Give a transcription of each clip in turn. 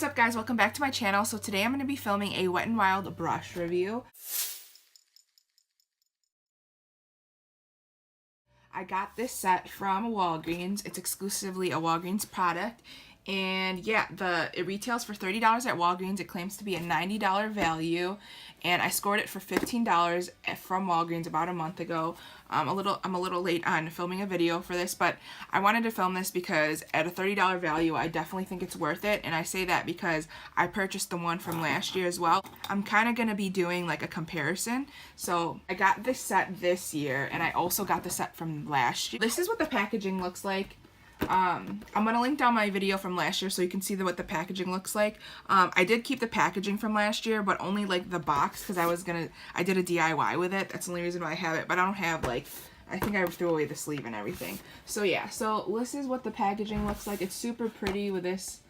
What's up guys, welcome back to my channel. So today I'm going to be filming a Wet n Wild brush review. I got this set from Walgreens. It's exclusively a Walgreens product. And yeah, it retails for $30 at Walgreens. It claims to be a $90 value. And I scored it for $15 from Walgreens about a month ago. I'm a little late on filming a video for this, but I wanted to film this because at a $30 value, I definitely think it's worth it. And I say that because I purchased the one from last year as well. I'm kind of going to be doing like a comparison. So I got this set this year, and I also got the set from last year. This is what the packaging looks like. I'm going to link down my video from last year so you can see what the packaging looks like. I did keep the packaging from last year, but only like the box because I did a DIY with it. That's the only reason why I have it, but I don't have I think I threw away the sleeve and everything. So yeah, so this is what the packaging looks like. It's super pretty with this,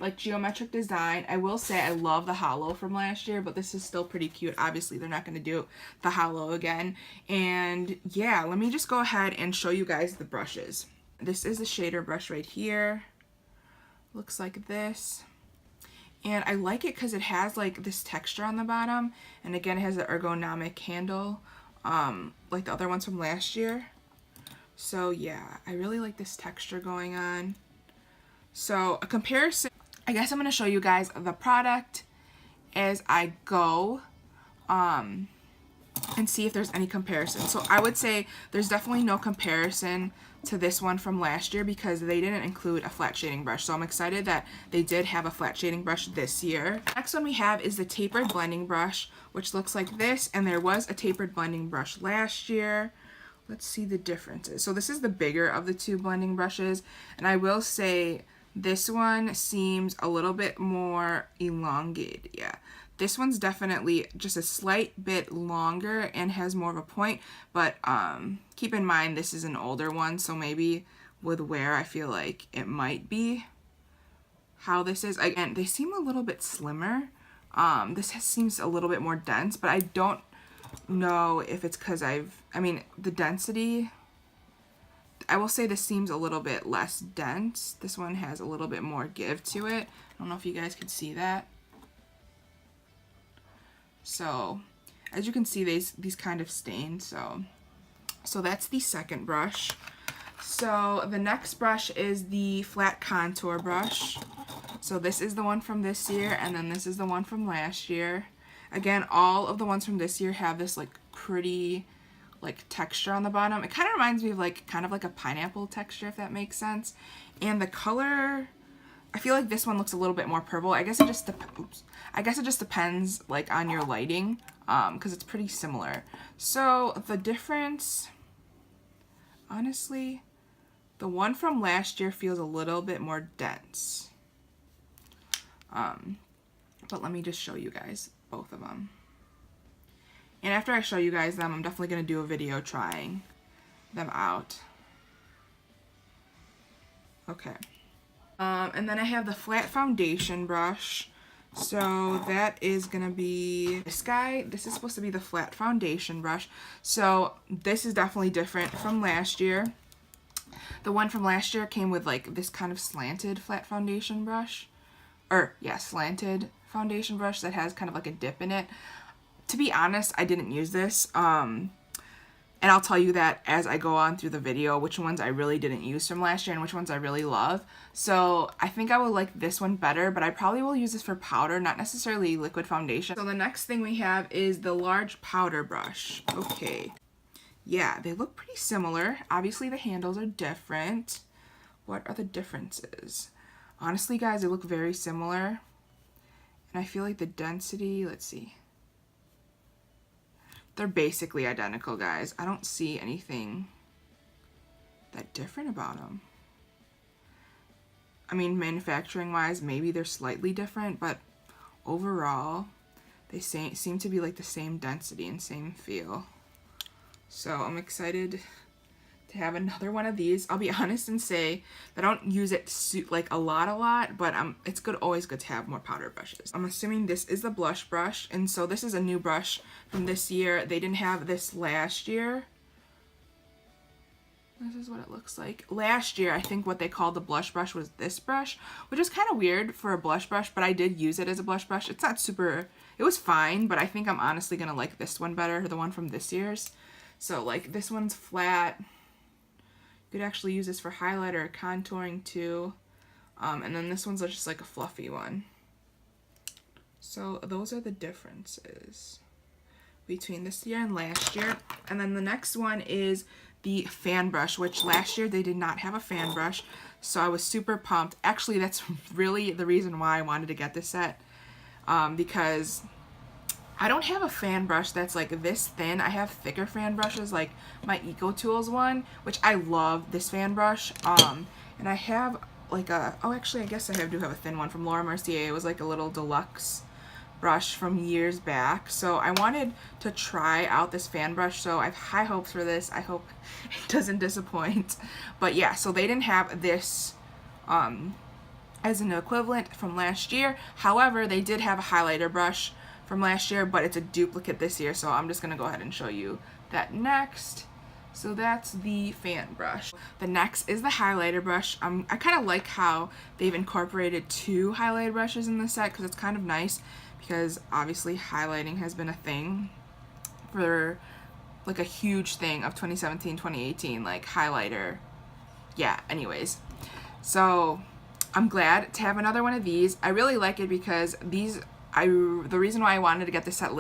like geometric design. I will say I love the hollow from last year, but this is still pretty cute. Obviously, they're not going to do the hollow again. And yeah, let me just go ahead and show you guys the brushes. This is a shader brush right here. Looks like this. And I like it because it has like this texture on the bottom. And again, it has an ergonomic handle, like the other ones from last year. So yeah, I really like this texture going on. So a comparison, I guess I'm going to show you guys the product as I go and see if there's any comparison. So I would say there's definitely no comparison to this one from last year because they didn't include a flat shading brush. So I'm excited that they did have a flat shading brush this year. Next one we have is the tapered blending brush, which looks like this, and there was a tapered blending brush last year. Let's see the differences. So this is the bigger of the two blending brushes, and I will say this one seems a little bit more elongated. Yeah, this one's definitely just a slight bit longer and has more of a point, but keep in mind this is an older one, so maybe with wear I feel like it might be how this is. Again, they seem a little bit slimmer. This seems a little bit more dense, but I don't know if it's because the density, I will say this seems a little bit less dense. This one has a little bit more give to it. I don't know if you guys could see that. So as you can see, these kind of stain. So that's the second brush. So the next brush is the flat contour brush. So this is the one from this year, and then this is the one from last year. Again, all of the ones from this year have this like pretty texture on the bottom. It kind of reminds me of kind of like a pineapple texture, if that makes sense. And the color, I feel like this one looks a little bit more purple. I guess it just depends like on your lighting, because it's pretty similar. So the difference, honestly, the one from last year feels a little bit more dense. But let me just show you guys both of them. And after I show you guys them, I'm definitely going to do a video trying them out. Okay. And then I have the flat foundation brush. So that is going to be this guy. This is supposed to be the flat foundation brush. So this is definitely different from last year. The one from last year came with like this kind of slanted flat foundation brush. Or yeah, slanted foundation brush that has kind of like a dip in it. To be honest, I didn't use this, and I'll tell you that as I go on through the video, which ones I really didn't use from last year and which ones I really love. So I think I will like this one better, but I probably will use this for powder, not necessarily liquid foundation. So the next thing we have is the large powder brush. Okay, yeah, they look pretty similar. Obviously the handles are different. What are the differences? Honestly, guys, they look very similar, and I feel like the density, let's see. They're basically identical, guys. I don't see anything that different about them. I mean, manufacturing-wise, maybe they're slightly different, but overall, they seem to be like the same density and same feel. So I'm excited to have another one of these. I'll be honest and say that I don't use it like a lot, but it's always good to have more powder brushes. I'm assuming this is the blush brush, and so this is a new brush from this year. They didn't have this last year. This is what it looks like. Last year, I think what they called the blush brush was this brush, which is kind of weird for a blush brush, but I did use it as a blush brush. It's not super, it was fine, but I think I'm honestly going to like this one better, the one from this year's. So like this one's flat. You could actually use this for highlighter or contouring too. And then this one's just like a fluffy one. So those are the differences between this year and last year. And then the next one is the fan brush, which last year they did not have a fan brush, so I was super pumped. Actually, that's really the reason why I wanted to get this set, because I don't have a fan brush that's like this thin. I have thicker fan brushes, like my Eco Tools one, which I love this fan brush. And I have like a, oh actually I guess I do have a thin one from Laura Mercier. It was like a little deluxe brush from years back, so I wanted to try out this fan brush, so I have high hopes for this. I hope it doesn't disappoint. But yeah, so they didn't have this as an equivalent from last year. However, they did have a highlighter brush from last year, but it's a duplicate this year, so I'm just gonna go ahead and show you that next. So that's the fan brush. The next is the highlighter brush. I kind of like how they've incorporated 2 highlighter brushes in the set, because it's kind of nice, because obviously highlighting has been a thing for like a huge thing of 2017, 2018, like highlighter. Yeah, anyways. So I'm glad to have another one of these. I really like it because these, the reason why I wanted to get this set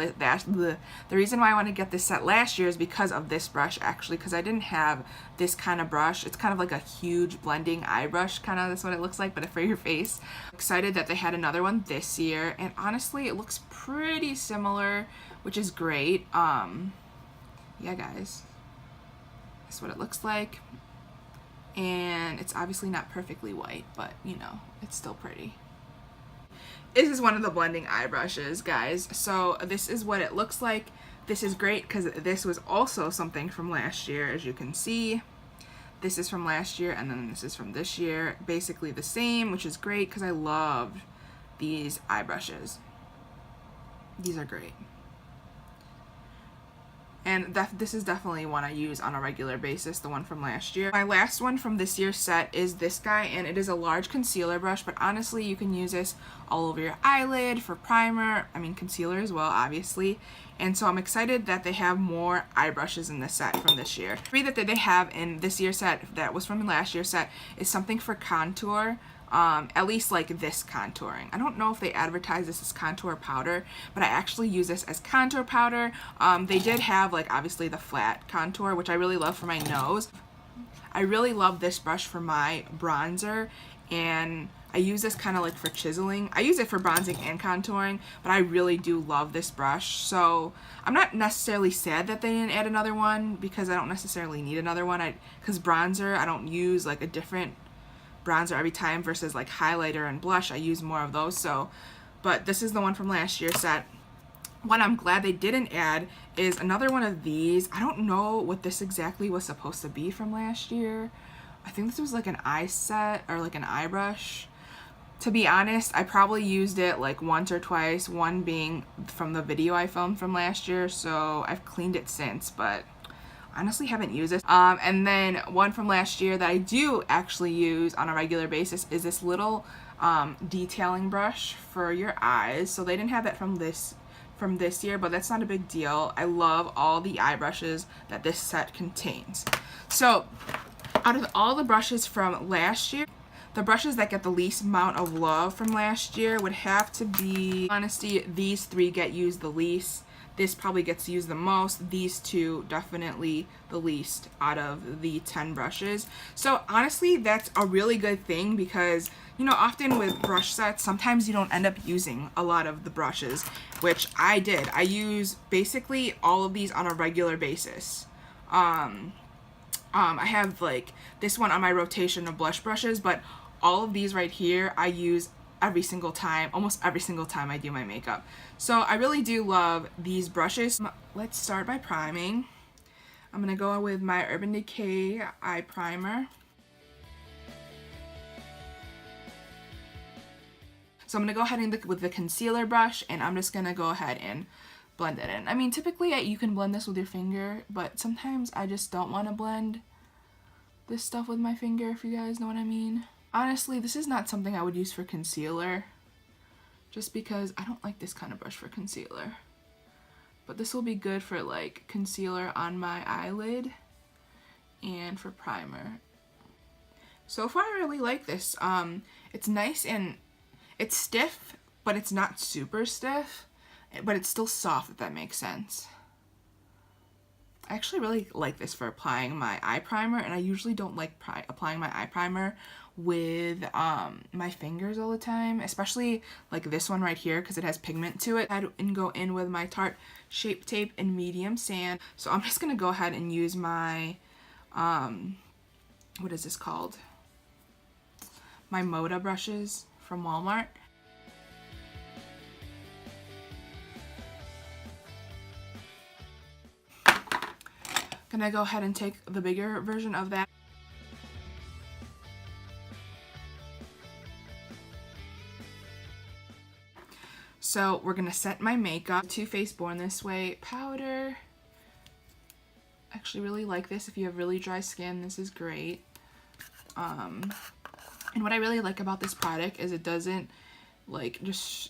last year is because of this brush, actually, because I didn't have this kind of brush. It's kind of like a huge blending eye brush, kind of, that's what it looks like, but for your face. Excited that they had another one this year, and honestly it looks pretty similar, which is great. Yeah guys, that's what it looks like, and it's obviously not perfectly white, but you know, it's still pretty. This is one of the blending eye brushes, guys. So this is what it looks like. This is great because this was also something from last year, as you can see. This is from last year, and then this is from this year. Basically the same, which is great because I love these eye brushes. These are great. And this is definitely one I use on a regular basis, the one from last year. My last one from this year's set is this guy, and it is a large concealer brush, but honestly you can use this all over your eyelid for primer, I mean concealer as well, obviously. And so I'm excited that they have more eye brushes in this set from this year. 3 that they have in this year's set that was from last year's set is something for contour. At least like this contouring. I don't know if they advertise this as contour powder, but I actually use this as contour powder. They did have like obviously the flat contour, which I really love for my nose. I really love this brush for my bronzer, and I use this kind of like for chiseling. I use it for bronzing and contouring, but I really do love this brush. So I'm not necessarily sad that they didn't add another one, because I don't necessarily need another one. Because bronzer, I don't use like a different bronzer every time versus like highlighter and blush. I use more of those. So, but this is the one from last year's set. One I'm glad they didn't add is another one of these. I don't know what this exactly was supposed to be from last year. I think this was like an eye set or like an eye brush. To be honest, I probably used it like once or twice, one being from the video I filmed from last year, so I've cleaned it since, but honestly haven't used this. And then one from last year that I do actually use on a regular basis is this little detailing brush for your eyes. So they didn't have that from this year, but that's not a big deal. I love all the eye brushes that this set contains. So out of all the brushes from last year, the brushes that get the least amount of love from last year would have to be, honesty, these 3 get used the least. This probably gets used the most. These 2 definitely the least out of the 10 brushes. So honestly, that's a really good thing, because you know, often with brush sets, sometimes you don't end up using a lot of the brushes, which I did. I use basically all of these on a regular basis. I have like this one on my rotation of blush brushes, but all of these right here I use every single time, almost every single time I do my makeup. So I really do love these brushes. Let's start by priming. I'm gonna go with my Urban Decay eye primer. So I'm gonna go ahead and with the concealer brush, and I'm just gonna go ahead and blend it in. I mean, typically you can blend this with your finger, but sometimes I just don't want to blend this stuff with my finger, if you guys know what I mean. Honestly, this is not something I would use for concealer, just because I don't like this kind of brush for concealer. But this will be good for like concealer on my eyelid and for primer. So far I really like this. It's nice and it's stiff, but it's not super stiff, but it's still soft, if that makes sense. I actually really like this for applying my eye primer, and I usually don't like applying my eye primer with my fingers all the time, especially like this one right here because it has pigment to it. And go in with my Tarte Shape Tape in medium sand. So I'm just gonna go ahead and use my what is this called? My Moda brushes from Walmart. Gonna go ahead and take the bigger version of that. So we're gonna set my makeup. Too Faced Born This Way powder. I actually really like this. If you have really dry skin, this is great. And what I really like about this product is it doesn't like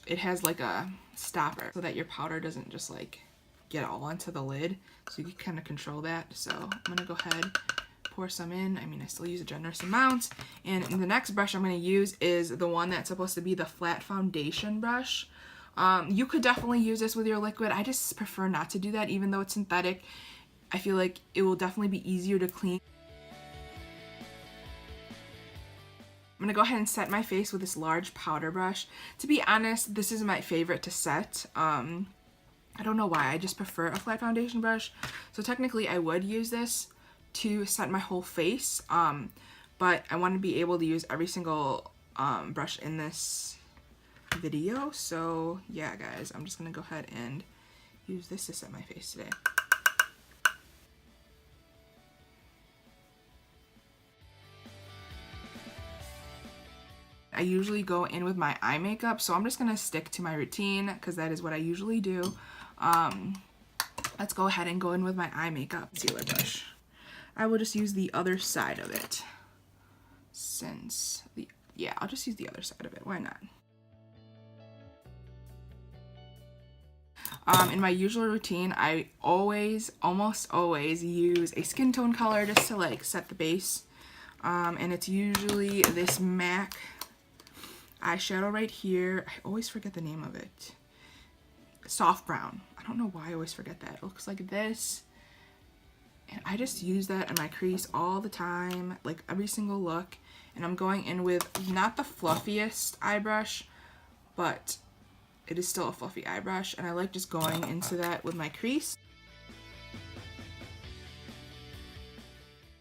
it has like a stopper so that your powder doesn't just like get all onto the lid, so you can kind of control that. So I'm gonna go ahead, pour some in. I mean, I still use a generous amount. And the next brush I'm gonna use is the one that's supposed to be the flat foundation brush. You could definitely use this with your liquid. I just prefer not to do that, even though it's synthetic. I feel like it will definitely be easier to clean. I'm gonna go ahead and set my face with this large powder brush. To be honest, this is my favorite to set. I don't know why, I just prefer a flat foundation brush. So technically I would use this to set my whole face, but I want to be able to use every single brush in this video. So yeah guys, I'm just gonna go ahead and use this to set my face today. I usually go in with my eye makeup, so I'm just gonna stick to my routine because that is what I usually do. Let's go ahead and go in with my eye makeup concealer brush. I will just use the other side of it, yeah, I'll just use the other side of it, why not? In my usual routine, I almost always use a skin tone color just to like set the base, and it's usually this MAC eyeshadow right here. I always forget the name of it. Soft brown. I don't know why I always forget that. It looks like this. And I just use that in my crease all the time, like every single look. And I'm going in with not the fluffiest eye brush, but it is still a fluffy eye brush. And I like just going into that with my crease.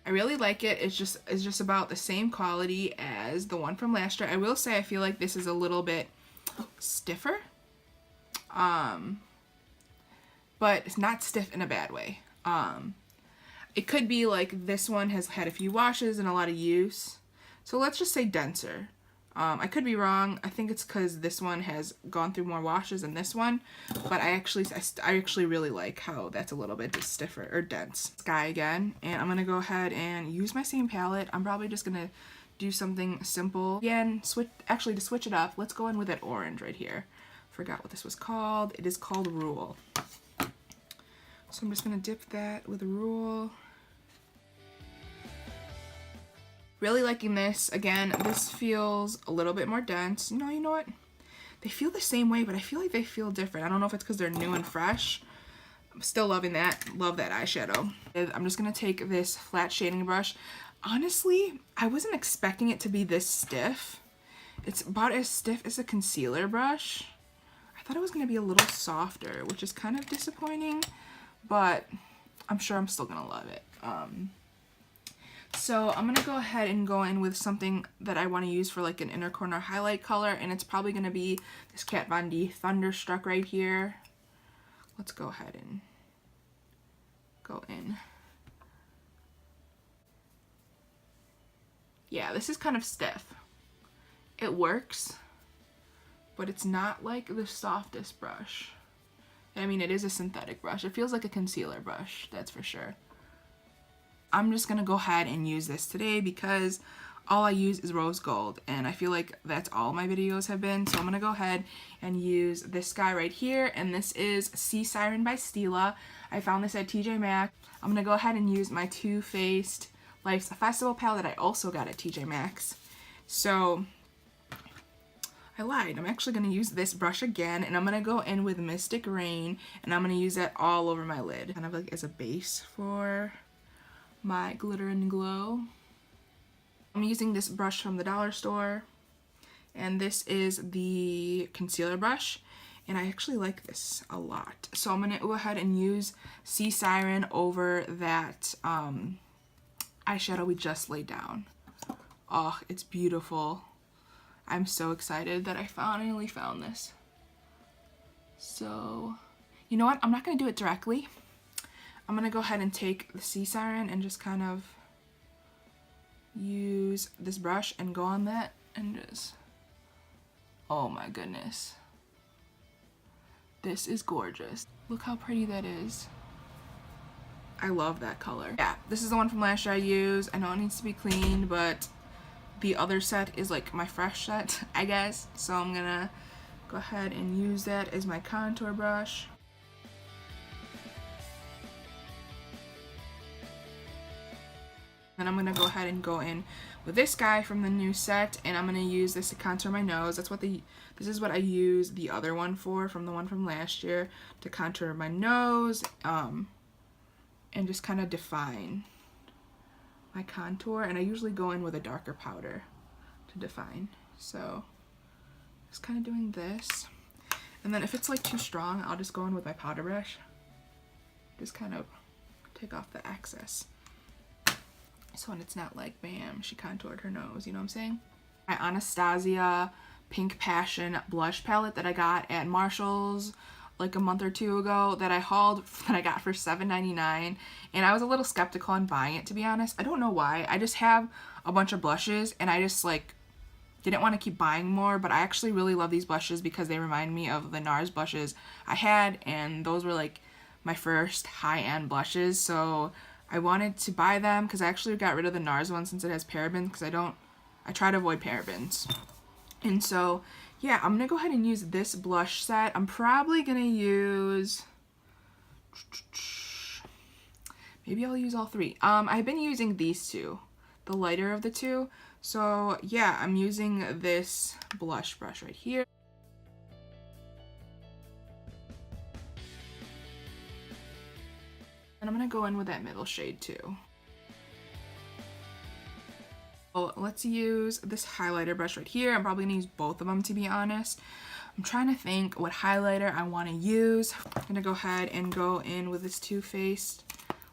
I really like it. It's just about the same quality as the one from last year. I will say I feel like this is a little bit stiffer. But it's not stiff in a bad way. It could be like this one has had a few washes and a lot of use. So let's just say denser. I could be wrong. I think it's because this one has gone through more washes than this one, but I actually really like how that's a little bit just stiffer or dense. Sky again, and I'm gonna go ahead and use my same palette. I'm probably just gonna do something simple again. To switch it up, let's go in with that orange right here. Forgot what this was called. It is called Rule. So I'm just gonna dip that with Rule. Really liking this. Again, this feels a little bit more dense. No, you know what? They feel the same way, but I feel like they feel different. I don't know if it's because they're new and fresh. I'm still loving that. Love that eyeshadow. I'm just going to take this flat shading brush. Honestly, I wasn't expecting it to be this stiff. It's about as stiff as a concealer brush. I thought it was going to be a little softer, which is kind of disappointing, but I'm sure I'm still going to love it. So I'm going to go ahead and go in with something that I want to use for like an inner corner highlight color, and it's probably going to be this Kat Von D Thunderstruck right here. Let's go ahead and go in. Yeah, this is kind of stiff. It works, but it's not like the softest brush. I mean, it is a synthetic brush. It feels like a concealer brush, that's for sure. I'm just gonna go ahead and use this today because all I use is rose gold, and I feel like that's all my videos have been. So I'm gonna go ahead and use this guy right here, and this is Sea Siren by Stila. I found this at TJ Maxx. I'm gonna go ahead and use my Too Faced Life's a Festival palette that I also got at TJ Maxx. So I lied. I'm actually going to use this brush again, and I'm going to go in with Mystic Rain, and I'm going to use that all over my lid, kind of like as a base for my glitter and glow. I'm using this brush from the dollar store, and this is the concealer brush, and I actually like this a lot. So I'm going to go ahead and use Sea Siren over that eyeshadow we just laid down. Oh, it's beautiful. I'm so excited that I finally found this. So, you know what? I'm not going to do it directly. I'm going to go ahead and take the Sea Siren and just kind of use this brush and go on that and just... Oh my goodness. This is gorgeous. Look how pretty that is. I love that color. Yeah, this is the one from last year I used. I know it needs to be cleaned, but the other set is like my fresh set, I guess. So I'm gonna go ahead and use that as my contour brush. Then I'm gonna go ahead and go in with this guy from the new set, and I'm gonna use this to contour my nose. This is what I use the other one for, from the one from last year, to contour my nose, and just kind of define my contour. And I usually go in with a darker powder to define. So just kind of doing this, and then if it's like too strong, I'll just go in with my powder brush, just kind of take off the excess. So when it's not like, bam, she contoured her nose, you know what I'm saying? My Anastasia Pink Passion blush palette that I got at Marshall's like a month or two ago, that I hauled, that I got for $7.99, and I was a little skeptical on buying it, to be honest. I don't know why. I just have a bunch of blushes, and I just like didn't want to keep buying more, but I actually really love these blushes because they remind me of the NARS blushes I had, and those were like my first high-end blushes. So I wanted to buy them because I actually got rid of the NARS one since it has parabens, because I try to avoid parabens. And so, yeah, I'm going to go ahead and use this blush set. I'm probably going to use... Maybe I'll use all three. I've been using these two, the lighter of the two. So, yeah, I'm using this blush brush right here. And I'm going to go in with that middle shade too. So let's use this highlighter brush right here. I'm probably going to use both of them, to be honest. I'm trying to think what highlighter I want to use. I'm going to go ahead and go in with this Too Faced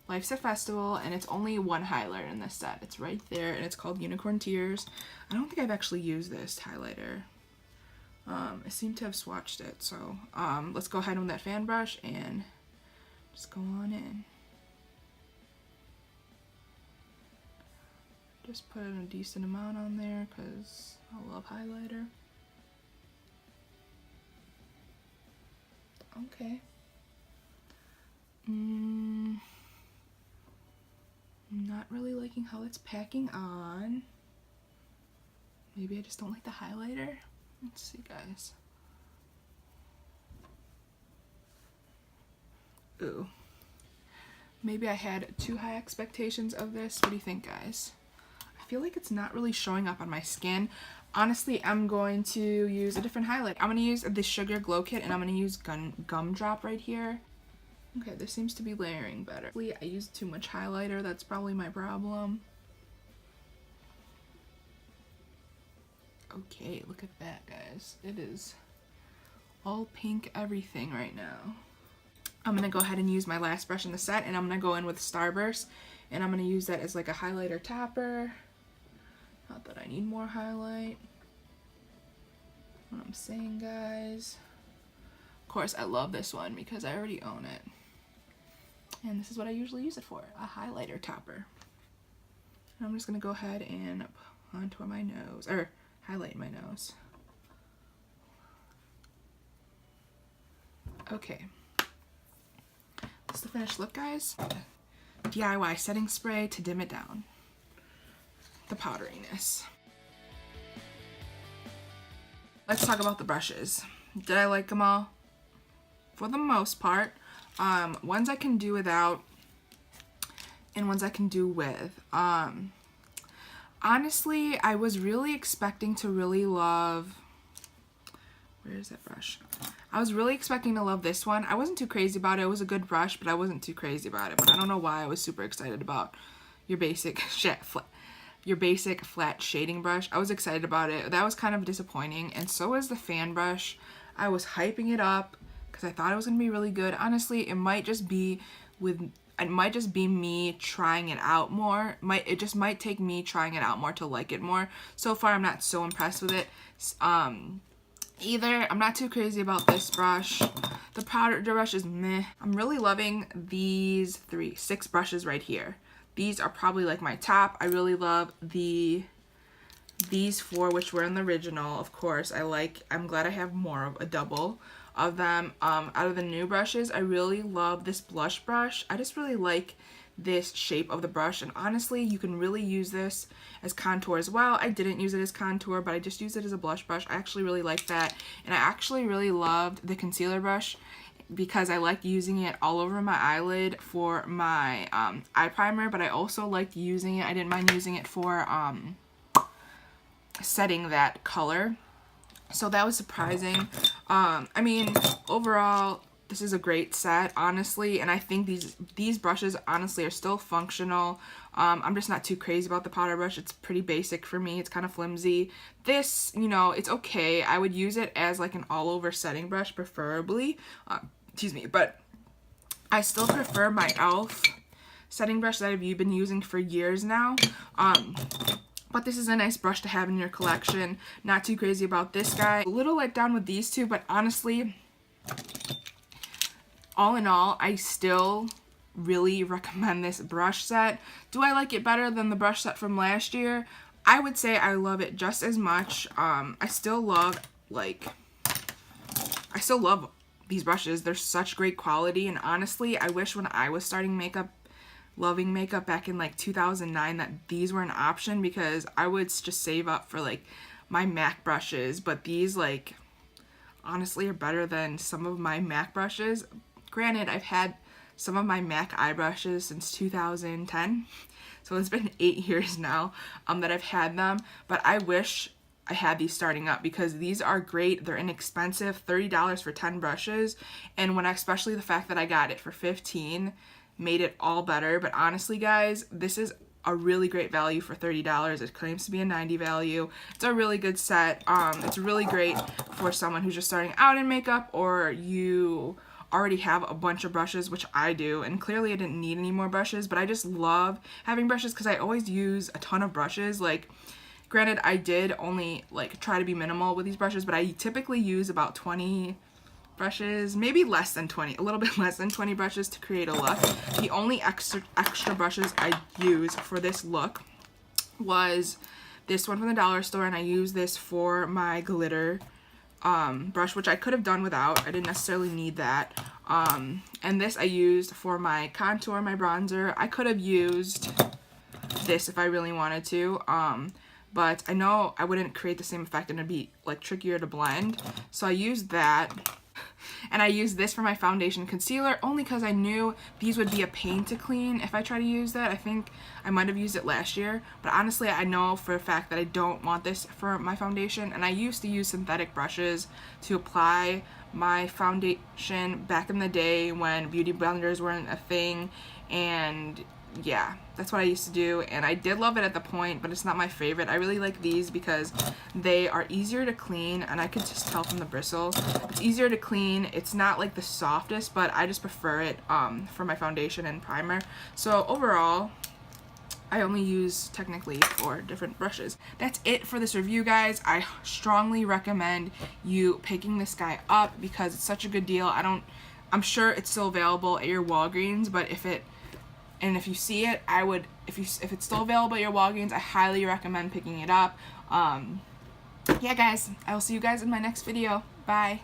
Life's a Festival, and it's only one highlighter in this set. It's right there, and it's called Unicorn Tears. I don't think I've actually used this highlighter. I seem to have swatched it, so let's go ahead with that fan brush and just go on in. Just put a decent amount on there because I love highlighter. Okay. I'm not really liking how it's packing on. Maybe I just don't like the highlighter. Let's see, guys. Ooh. Maybe I had too high expectations of this. What do you think, guys? I feel like it's not really showing up on my skin. Honestly, I'm going to use a different highlight. I'm going to use the Sugar Glow Kit, and I'm going to use Gumdrop right here. Okay, this seems to be layering better. I used too much highlighter. That's probably my problem. Okay, look at that, guys. It is all pink everything right now. I'm going to go ahead and use my last brush in the set, and I'm going to go in with Starburst, and I'm going to use that as like a highlighter topper. Not that I need more highlight. What I'm saying, guys. Of course, I love this one because I already own it. And this is what I usually use it for, a highlighter topper. And I'm just going to go ahead and contour my nose, or highlight my nose. Okay. That's the finished look, guys. DIY setting spray to dim it down, the powderiness. Let's talk about the brushes. Did I like them all? For the most part. Ones I can do without and ones I can do with. Honestly, I was really expecting to really love, where is that brush? I was really expecting to love this one. I wasn't too crazy about it. It was a good brush, but I wasn't too crazy about it. But I don't know why I was super excited about your basic flat shading brush. I was excited about it. That was kind of disappointing, and so is the fan brush. I was hyping it up because I thought it was gonna be really good. Honestly, it might just be me trying it out more. It just might take me trying it out more to like it more. So far, I'm not so impressed with it. Either. I'm not too crazy about this brush. The powder brush is meh. I'm really loving these 6 brushes right here. These are probably like my top. I really love these 4, which were in the original. Of course, I'm glad I have more of a double of them. Out of the new brushes, I really love this blush brush. I just really like this shape of the brush, and honestly, you can really use this as contour as well. I didn't use it as contour, but I just used it as a blush brush. I actually really like that, and I actually really loved the concealer brush because I liked using it all over my eyelid for my eye primer, but I also liked using it, I didn't mind using it for setting that color. So that was surprising. I mean, overall, this is a great set, honestly, and I think these brushes, honestly, are still functional. I'm just not too crazy about the powder brush. It's pretty basic for me. It's kind of flimsy. This, you know, it's okay. I would use it as like an all-over setting brush, preferably. Excuse me, but I still prefer my e.l.f. setting brush that I've been using for years now. But this is a nice brush to have in your collection. Not too crazy about this guy. A little let down with these two, but honestly, all in all, I still really recommend this brush set. Do I like it better than the brush set from last year? I would say I love it just as much. I still love these brushes. They're such great quality, and honestly, I wish when I was starting loving makeup back in like 2009 that these were an option, because I would just save up for like my MAC brushes, but these like honestly are better than some of my MAC brushes. Granted, I've had some of my MAC eye brushes since 2010, so it's been 8 years now that I've had them, but I wish I had these starting up because these are great. They're inexpensive, $30 for 10 brushes, and especially the fact that I got it for 15 made it all better. But honestly, guys, this is a really great value for $30. It claims to be a 90 value. It's a really good set. It's really great for someone who's just starting out in makeup, or you already have a bunch of brushes, which I do, and clearly I didn't need any more brushes, but I just love having brushes because I always use a ton of brushes. Like, granted, I did only like try to be minimal with these brushes, but I typically use about 20 brushes, maybe less than 20, a little bit less than 20 brushes to create a look. The only extra brushes I use for this look was this one from the dollar store, and I use this for my glitter brush, which I could have done without. I didn't necessarily need that. And this I used for my contour, my bronzer. I could have used this if I really wanted to, but I know I wouldn't create the same effect and it'd be like trickier to blend. So I used that. And I used this for my foundation concealer only because I knew these would be a pain to clean if I try to use that. I think I might have used it last year, but honestly I know for a fact that I don't want this for my foundation, and I used to use synthetic brushes to apply my foundation back in the day when beauty blenders weren't a thing, and yeah, that's what I used to do, and I did love it at the point, but it's not my favorite. I really like these because they are easier to clean, and I could just tell from the bristle. It's easier to clean. It's not like the softest, but I just prefer it for my foundation and primer. So overall, I only use technically 4 different brushes. That's it for this review, guys. I strongly recommend you picking this guy up because it's such a good deal. I'm sure it's still available at your Walgreens, but if you see it, if it's still available at your Walgreens, I highly recommend picking it up. Yeah, guys, I will see you guys in my next video. Bye.